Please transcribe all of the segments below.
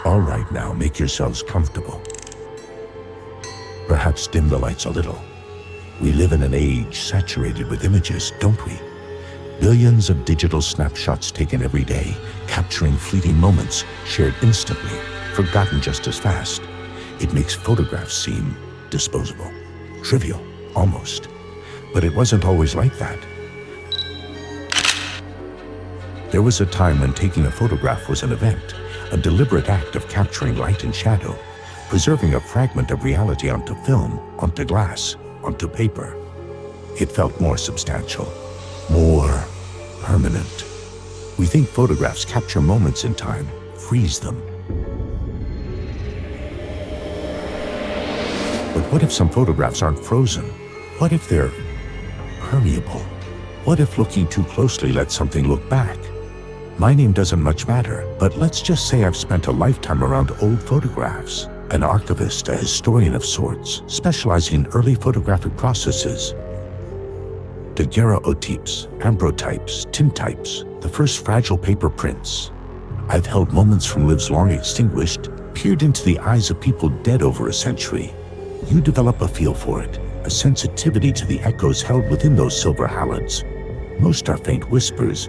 All right, now make yourselves comfortable. Perhaps dim the lights a little. We live in an age saturated with images, don't we? Billions of digital snapshots taken every day, capturing fleeting moments, shared instantly, forgotten just as fast. It makes photographs seem disposable, trivial, almost. But it wasn't always like that. There was a time when taking a photograph was an event, a deliberate act of capturing light and shadow, preserving a fragment of reality onto film, onto glass, onto paper. It felt more substantial, more permanent. We think photographs capture moments in time, freeze them. But what if some photographs aren't frozen? What if they're permeable? What if looking too closely lets something look back? My name doesn't much matter, but let's just say I've spent a lifetime around old photographs. An archivist, a historian of sorts, specializing in early photographic processes. Daguerreotypes, ambrotypes, tintypes, the first fragile paper prints. I've held moments from lives long extinguished, peered into the eyes of people dead over a century. You develop a feel for it, a sensitivity to the echoes held within those silver halides. Most are faint whispers,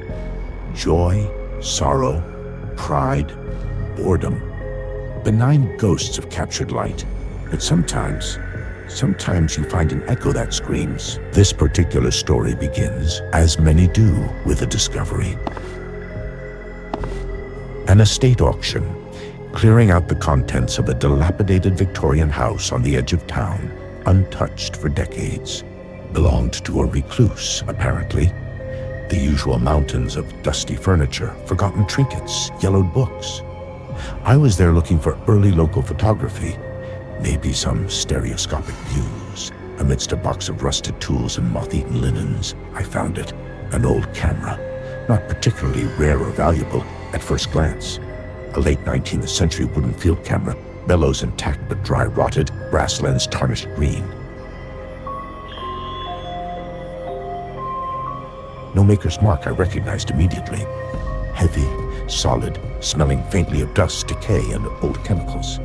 joy, sorrow, pride, boredom. Benign ghosts of captured light. But sometimes you find an echo that screams. This particular story begins, as many do, with a discovery. An estate auction, clearing out the contents of a dilapidated Victorian house on the edge of town, untouched for decades. Belonged to a recluse, apparently. The usual mountains of dusty furniture, forgotten trinkets, yellowed books. I was there looking for early local photography, maybe some stereoscopic views. Amidst a box of rusted tools and moth-eaten linens, I found it, an old camera, not particularly rare or valuable at first glance. A late 19th century wooden field camera, bellows intact but dry rotted, brass lens tarnished green. No maker's mark I recognized immediately. Heavy, solid, smelling faintly of dust, decay, and old chemicals.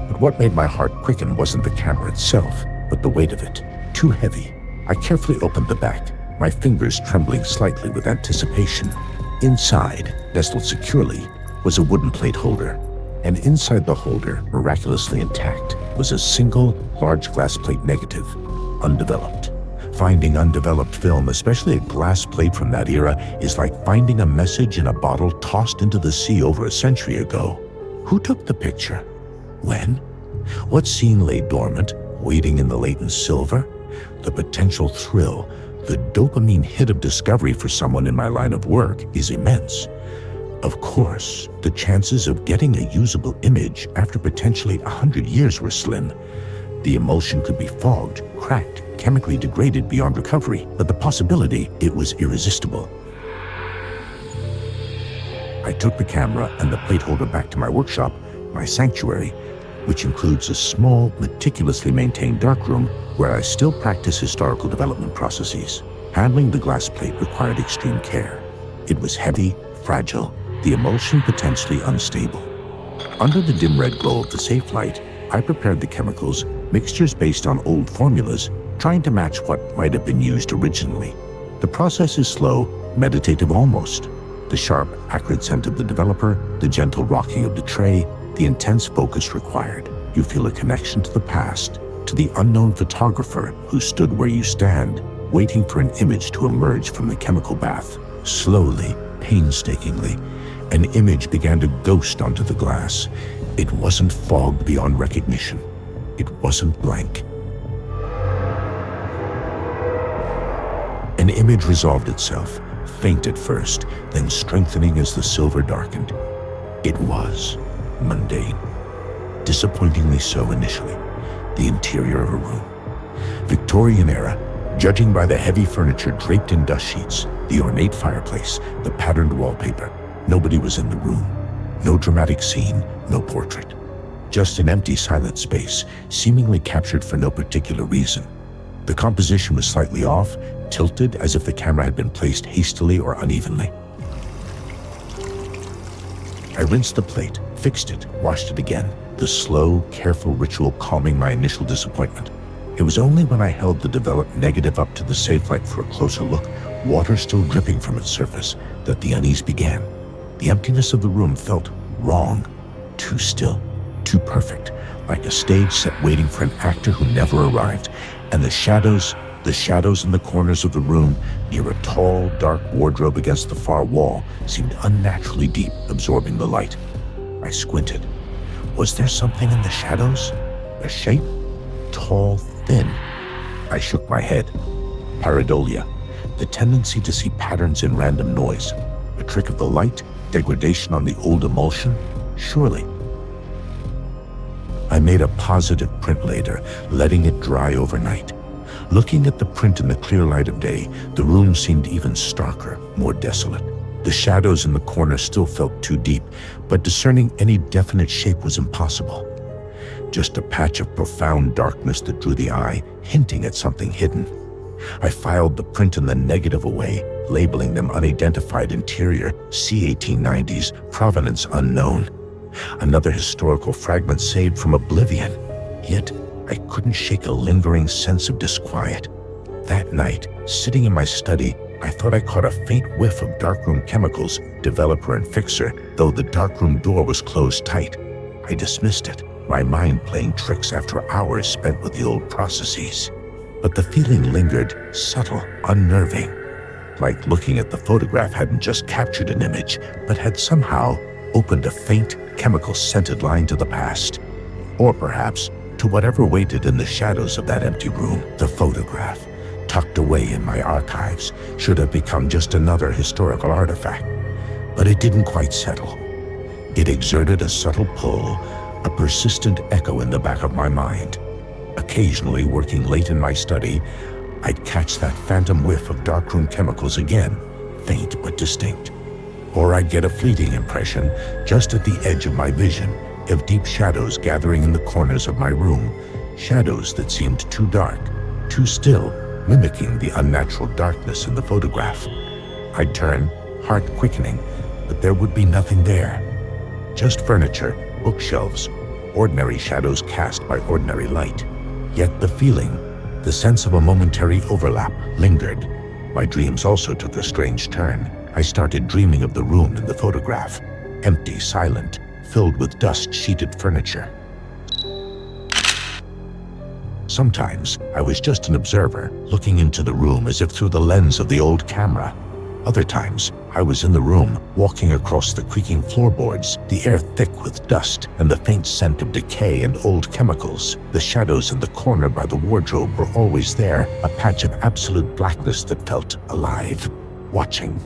But what made my heart quicken wasn't the camera itself, but the weight of it. Too heavy. I carefully opened the back, my fingers trembling slightly with anticipation. Inside, nestled securely, was a wooden plate holder. And inside the holder, miraculously intact, was a single, large glass plate negative, undeveloped. Finding undeveloped film, especially a glass plate from that era, is like finding a message in a bottle tossed into the sea over a century ago. Who took the picture? When? What scene lay dormant, waiting in the latent silver? The potential thrill, the dopamine hit of discovery for someone in my line of work is immense. Of course, the chances of getting a usable image after potentially 100 years were slim. The emulsion could be fogged, cracked, chemically degraded beyond recovery, but the possibility, it was irresistible. I took the camera and the plate holder back to my workshop, my sanctuary, which includes a small, meticulously maintained darkroom where I still practice historical development processes. Handling the glass plate required extreme care. It was heavy, fragile, the emulsion potentially unstable. Under the dim red glow of the safe light, I prepared the chemicals, mixtures based on old formulas, trying to match what might have been used originally. The process is slow, meditative almost. The sharp, acrid scent of the developer, the gentle rocking of the tray, the intense focus required. You feel a connection to the past, to the unknown photographer who stood where you stand, waiting for an image to emerge from the chemical bath. Slowly, painstakingly, an image began to ghost onto the glass. It wasn't fogged beyond recognition. It wasn't blank. An image resolved itself, faint at first, then strengthening as the silver darkened. It was mundane. Disappointingly so initially. The interior of a room. Victorian era, judging by the heavy furniture draped in dust sheets, the ornate fireplace, the patterned wallpaper. Nobody was in the room. No dramatic scene, no portrait. Just an empty, silent space, seemingly captured for no particular reason. The composition was slightly off, tilted as if the camera had been placed hastily or unevenly. I rinsed the plate, fixed it, washed it again, the slow, careful ritual calming my initial disappointment. It was only when I held the developed negative up to the safe light for a closer look, water still dripping from its surface, that the unease began. The emptiness of the room felt wrong, too still, too perfect, like a stage set waiting for an actor who never arrived. And the shadows in the corners of the room, near a tall, dark wardrobe against the far wall, seemed unnaturally deep, absorbing the light. I squinted. Was there something in the shadows? A shape? Tall, thin. I shook my head. Pareidolia, the tendency to see patterns in random noise. A trick of the light? Degradation on the old emulsion? Surely. I made a positive print later, letting it dry overnight. Looking at the print in the clear light of day, the room seemed even starker, more desolate. The shadows in the corner still felt too deep, but discerning any definite shape was impossible. Just a patch of profound darkness that drew the eye, hinting at something hidden. I filed the print and the negative away, labeling them unidentified interior, C1890s, provenance unknown. Another historical fragment saved from oblivion. Yet, I couldn't shake a lingering sense of disquiet. That night, sitting in my study, I thought I caught a faint whiff of darkroom chemicals, developer and fixer, though the darkroom door was closed tight. I dismissed it, my mind playing tricks after hours spent with the old processes. But the feeling lingered, subtle, unnerving. Like looking at the photograph hadn't just captured an image, but had somehow opened a faint, chemical-scented line to the past. Or perhaps to whatever waited in the shadows of that empty room. The photograph, tucked away in my archives, should have become just another historical artifact. But it didn't quite settle. It exerted a subtle pull, a persistent echo in the back of my mind. Occasionally, working late in my study, I'd catch that phantom whiff of darkroom chemicals again, faint but distinct. Or I'd get a fleeting impression, just at the edge of my vision, of deep shadows gathering in the corners of my room, shadows that seemed too dark, too still, mimicking the unnatural darkness in the photograph. I'd turn, heart quickening, but there would be nothing there. Just furniture, bookshelves, ordinary shadows cast by ordinary light. Yet the feeling, the sense of a momentary overlap, lingered. My dreams also took a strange turn. I started dreaming of the room in the photograph, empty, silent, filled with dust-sheeted furniture. Sometimes I was just an observer, looking into the room as if through the lens of the old camera. Other times, I was in the room, walking across the creaking floorboards, the air thick with dust and the faint scent of decay and old chemicals. The shadows in the corner by the wardrobe were always there, a patch of absolute blackness that felt alive, watching.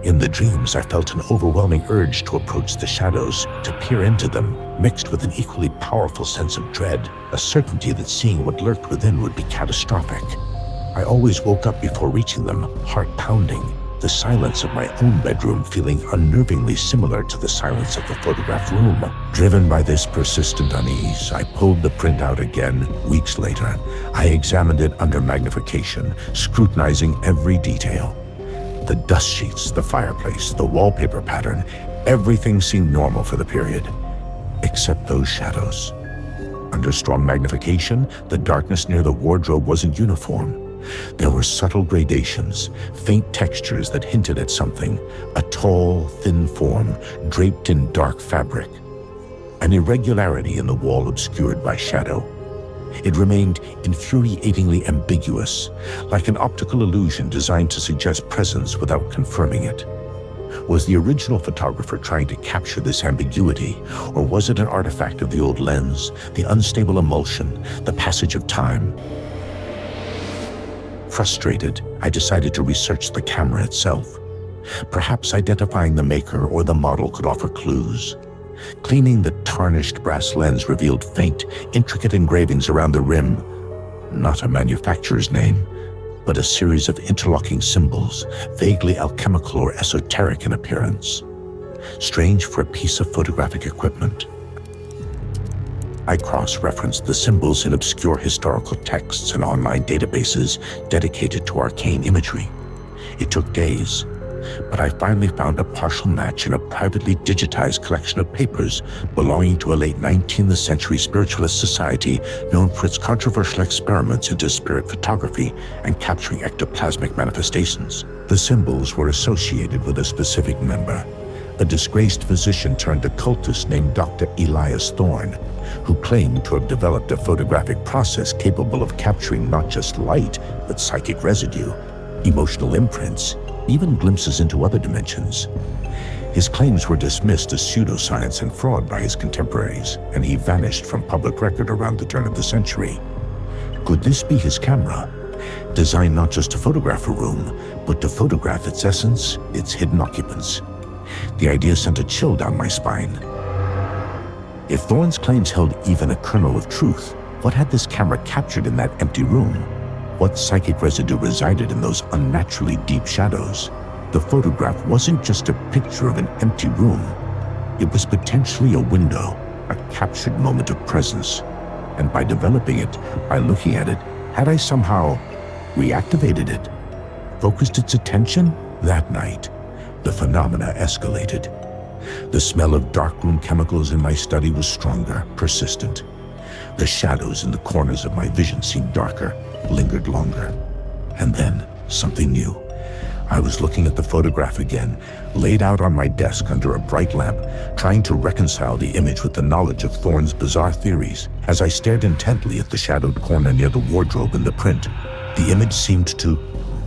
In the dreams, I felt an overwhelming urge to approach the shadows, to peer into them, mixed with an equally powerful sense of dread, a certainty that seeing what lurked within would be catastrophic. I always woke up before reaching them, heart pounding, the silence of my own bedroom feeling unnervingly similar to the silence of the photograph room. Driven by this persistent unease, I pulled the print out again, weeks later. I examined it under magnification, scrutinizing every detail. The dust sheets, the fireplace, the wallpaper pattern, everything seemed normal for the period, except those shadows. Under strong magnification, the darkness near the wardrobe wasn't uniform. There were subtle gradations, faint textures that hinted at something, a tall, thin form draped in dark fabric. An irregularity in the wall obscured by shadow. It remained infuriatingly ambiguous, like an optical illusion designed to suggest presence without confirming it. Was the original photographer trying to capture this ambiguity, or was it an artifact of the old lens, the unstable emulsion, the passage of time? Frustrated, I decided to research the camera itself. Perhaps identifying the maker or the model could offer clues. Cleaning the tarnished brass lens revealed faint, intricate engravings around the rim. Not a manufacturer's name, but a series of interlocking symbols, vaguely alchemical or esoteric in appearance. Strange for a piece of photographic equipment. I cross-referenced the symbols in obscure historical texts and online databases dedicated to arcane imagery. It took days, but I finally found a partial match in a privately digitized collection of papers belonging to a late 19th century spiritualist society known for its controversial experiments into spirit photography and capturing ectoplasmic manifestations. The symbols were associated with a specific member, a disgraced physician turned occultist named Dr. Elias Thorne, who claimed to have developed a photographic process capable of capturing not just light, but psychic residue, emotional imprints, even glimpses into other dimensions. His claims were dismissed as pseudoscience and fraud by his contemporaries, and he vanished from public record around the turn of the century. Could this be his camera? Designed not just to photograph a room, but to photograph its essence, its hidden occupants. The idea sent a chill down my spine. If Thorne's claims held even a kernel of truth, what had this camera captured in that empty room? What psychic residue resided in those unnaturally deep shadows? The photograph wasn't just a picture of an empty room. It was potentially a window, a captured moment of presence. And by developing it, by looking at it, had I somehow reactivated it, focused its attention? That night, the phenomena escalated. The smell of darkroom chemicals in my study was stronger, persistent. The shadows in the corners of my vision seemed darker, lingered longer. And then, something new. I was looking at the photograph again, laid out on my desk under a bright lamp, trying to reconcile the image with the knowledge of Thorne's bizarre theories. As I stared intently at the shadowed corner near the wardrobe in the print, the image seemed to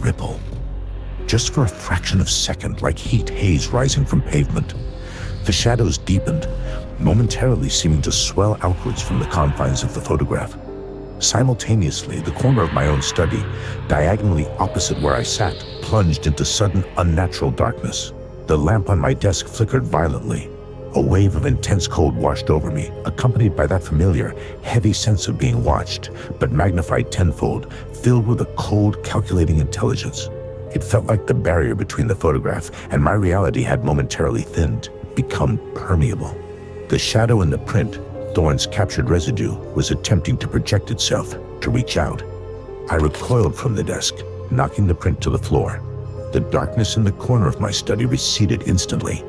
ripple. Just for a fraction of a second, like heat haze rising from pavement. The shadows deepened, momentarily seeming to swell outwards from the confines of the photograph. Simultaneously, the corner of my own study, diagonally opposite where I sat, plunged into sudden, unnatural darkness. The lamp on my desk flickered violently. A wave of intense cold washed over me, accompanied by that familiar, heavy sense of being watched, but magnified tenfold, filled with a cold, calculating intelligence. It felt like the barrier between the photograph and my reality had momentarily thinned, become permeable. The shadow in the print, Thorne's captured residue, was attempting to project itself, to reach out. I recoiled from the desk, knocking the print to the floor. The darkness in the corner of my study receded instantly.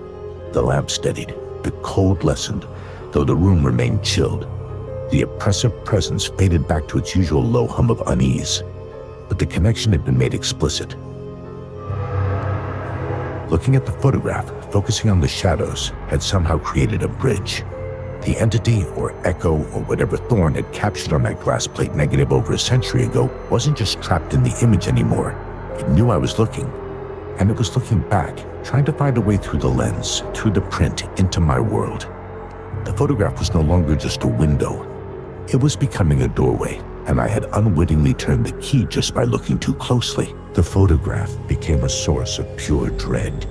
The lamp steadied, the cold lessened, though the room remained chilled. The oppressive presence faded back to its usual low hum of unease. But the connection had been made explicit. Looking at the photograph, focusing on the shadows, had somehow created a bridge. The entity, or echo, or whatever Thorne had captured on that glass plate negative over a century ago, wasn't just trapped in the image anymore. It knew I was looking, and it was looking back, trying to find a way through the lens, through the print, into my world. The photograph was no longer just a window. It was becoming a doorway, and I had unwittingly turned the key just by looking too closely. The photograph became a source of pure dread.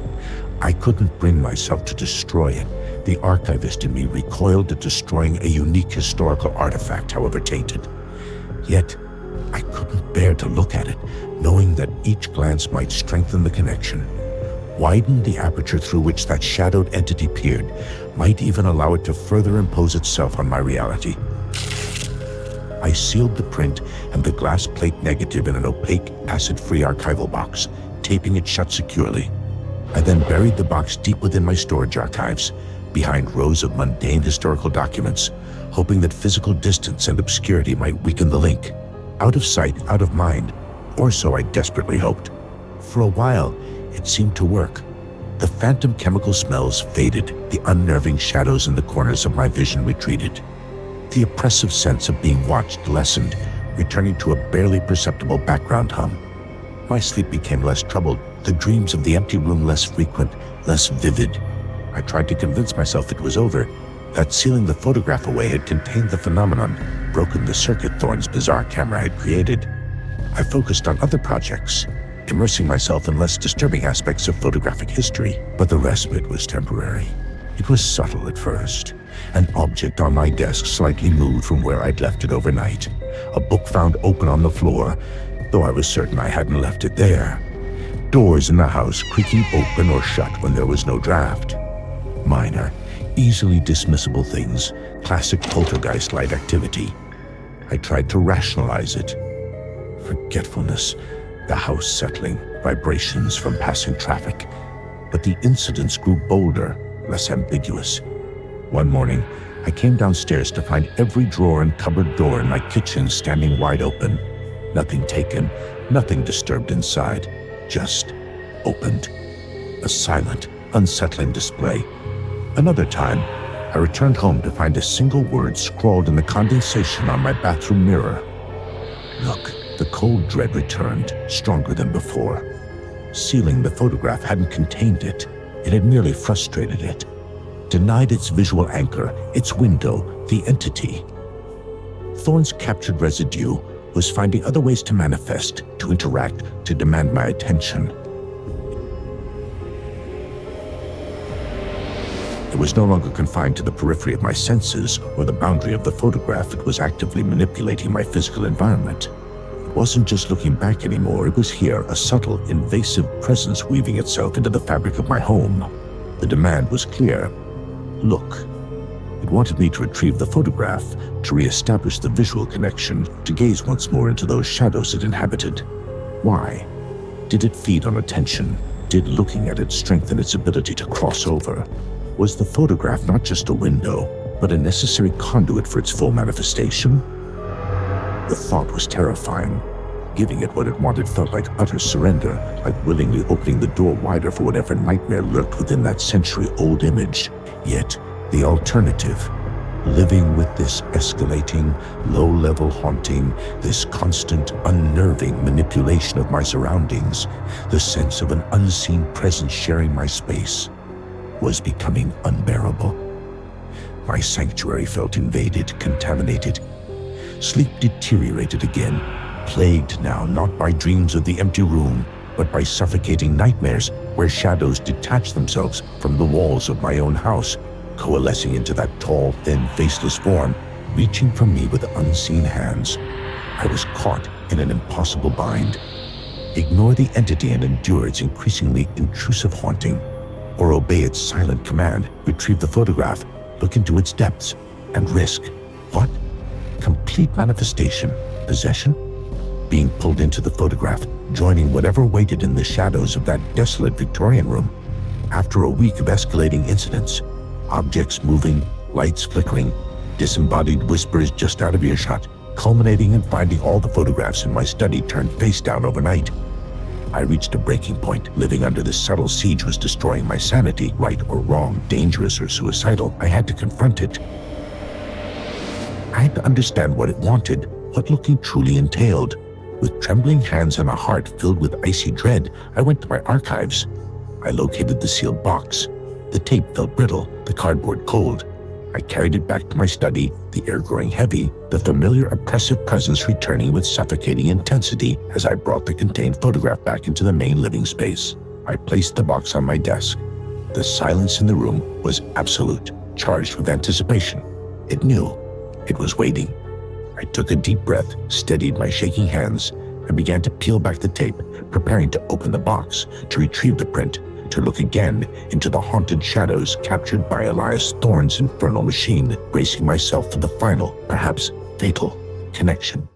I couldn't bring myself to destroy it. The archivist in me recoiled at destroying a unique historical artifact, however tainted. Yet, I couldn't bear to look at it, knowing that each glance might strengthen the connection, widen the aperture through which that shadowed entity peered, might even allow it to further impose itself on my reality. I sealed the print and the glass plate negative in an opaque, acid-free archival box, taping it shut securely. I then buried the box deep within my storage archives, behind rows of mundane historical documents, hoping that physical distance and obscurity might weaken the link. Out of sight, out of mind, or so I desperately hoped. For a while, it seemed to work. The phantom chemical smells faded, the unnerving shadows in the corners of my vision retreated. The oppressive sense of being watched lessened, returning to a barely perceptible background hum. My sleep became less troubled, the dreams of the empty room less frequent, less vivid. I tried to convince myself it was over, that sealing the photograph away had contained the phenomenon, broken the circuit Thorne's bizarre camera had created. I focused on other projects, immersing myself in less disturbing aspects of photographic history, but the respite was temporary. It was subtle at first. An object on my desk slightly moved from where I'd left it overnight. A book found open on the floor, though I was certain I hadn't left it there. Doors in the house creaking open or shut when there was no draft. Minor, easily dismissible things, classic poltergeist-like activity. I tried to rationalize it. Forgetfulness, the house settling, vibrations from passing traffic. but the incidents grew bolder, less ambiguous. One morning, I came downstairs to find every drawer and cupboard door in my kitchen standing wide open. Nothing taken, nothing disturbed inside, just opened. A silent, unsettling display. Another time, I returned home to find a single word scrawled in the condensation on my bathroom mirror. Look, the cold dread returned, stronger than before. Sealing the photograph hadn't contained it. It had merely frustrated it. Denied its visual anchor, its window, the entity. Thorne's captured residue was finding other ways to manifest, to interact, to demand my attention. It was no longer confined to the periphery of my senses or the boundary of the photograph. It was actively manipulating my physical environment. It wasn't just looking back anymore. It was here, a subtle, invasive presence weaving itself into the fabric of my home. The demand was clear. Look. It wanted me to retrieve the photograph, to re-establish the visual connection, to gaze once more into those shadows it inhabited. Why? Did it feed on attention? Did looking at it strengthen its ability to cross over? Was the photograph not just a window, but a necessary conduit for its full manifestation? The thought was terrifying. Giving it what it wanted felt like utter surrender, like willingly opening the door wider for whatever nightmare lurked within that century-old image. Yet, the alternative, living with this escalating, low-level haunting, this constant, unnerving manipulation of my surroundings, the sense of an unseen presence sharing my space, was becoming unbearable. My sanctuary felt invaded, contaminated. Sleep deteriorated again, plagued now not by dreams of the empty room, but by suffocating nightmares where shadows detached themselves from the walls of my own house, coalescing into that tall, thin, faceless form, reaching for me with unseen hands. I was caught in an impossible bind. Ignore the entity and endure its increasingly intrusive haunting, or obey its silent command, retrieve the photograph, look into its depths, and risk, what? Complete manifestation, possession? Being pulled into the photograph, joining whatever waited in the shadows of that desolate Victorian room. After a week of escalating incidents, objects moving, lights flickering, disembodied whispers just out of earshot, culminating in finding all the photographs in my study turned face down overnight. I reached a breaking point. Living under this subtle siege was destroying my sanity, right or wrong, dangerous or suicidal. I had to confront it. I had to understand what it wanted, what looking truly entailed. With trembling hands and a heart filled with icy dread, I went to my archives. I located the sealed box. The tape felt brittle, the cardboard cold. I carried it back to my study, the air growing heavy, the familiar oppressive presence returning with suffocating intensity as I brought the contained photograph back into the main living space. I placed the box on my desk. The silence in the room was absolute, charged with anticipation. It knew. It was waiting. I took a deep breath, steadied my shaking hands, and began to peel back the tape, preparing to open the box, to retrieve the print, to look again into the haunted shadows captured by Elias Thorne's infernal machine, bracing myself for the final, perhaps fatal, connection.